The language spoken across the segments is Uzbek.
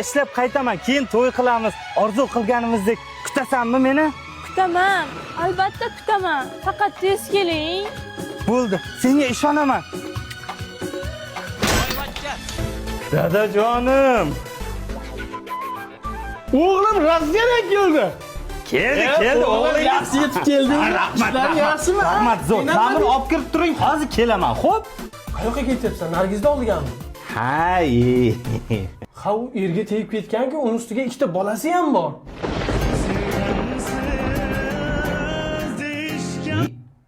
ishlab qaytaman, keyin to'y qilamiz. Orzu qilganimizdek kutasanmi meni? Kutaman. Albatta kutaman. Faqat tez keling. Bo'ldi, senga ishonaman. Dadajonim. O'g'lim Rossiyadan keldi. Keldi, o'g'lim. Yaxshi yetib kelding. Rahmat. Yaxshimi? Rahmat, zo'r. Ta'mir olib kirib turing, hozir kelaman, xo'p? Qayoqqa ketyapsan? Nargizda olganmi? Ha, Ha, u erga tegib ketgan-ku, uning ustiga ikkita bolasi ham bor.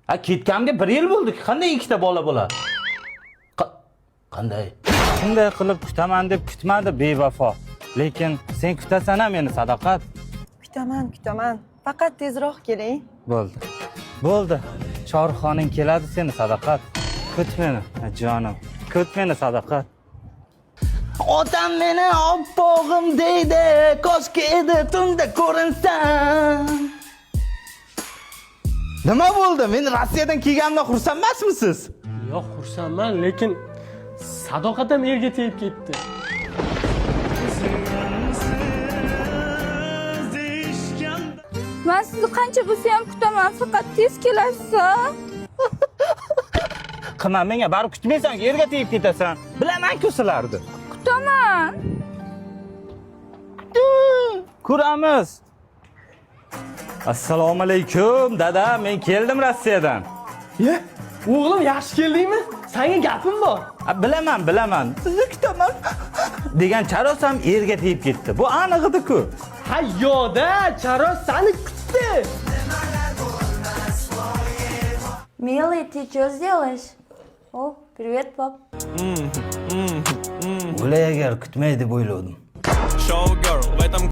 Ha, ketganimga 1 yil bo'ldi. Qanday ikkita bola bo'ladi? Qanday? Shunday qilib kutaman deb kutmadi bevafo. Lekin sen kutasan-a meni, Sadoqat? Kutaman. Faqat tezroq keling. Bo'ldi. Chorixoning keladi seni, Sadoqat. Kut meni, jonim. Kut meni, Sadoqat. Otam meni oppog'im deydi, koshki edi tunda ko'rinsam. Nima bo'ldi? Men Rossiyadan kelganimdan xursand emasmisiz? Yo'q, xursandman, lekin Sadoqat ham erga tegib ketdi. Men sizni qancha bo'lsa ham kutaman, faqat tez kelasiz. Qilma, menga barib kutmaysan, yerga tegib ketasan. Bilaman-ku sizlarni. Kutaman. Ko'ramiz. Assalomu alaykum, dada. Men keldim Rossiyadan. Ye, o'g'lim yaxshi keldingmi? Senga gapim bor. Bilaman. Sizni kutaman. degan charos ham yerga tegib ketdi. Bu aniq edi-ku. Ha, yo'da, charos seni kutdi. Милый, ты что сделаешь? О, привет, пап. O'lay agar kutmaydi deb o'yladim.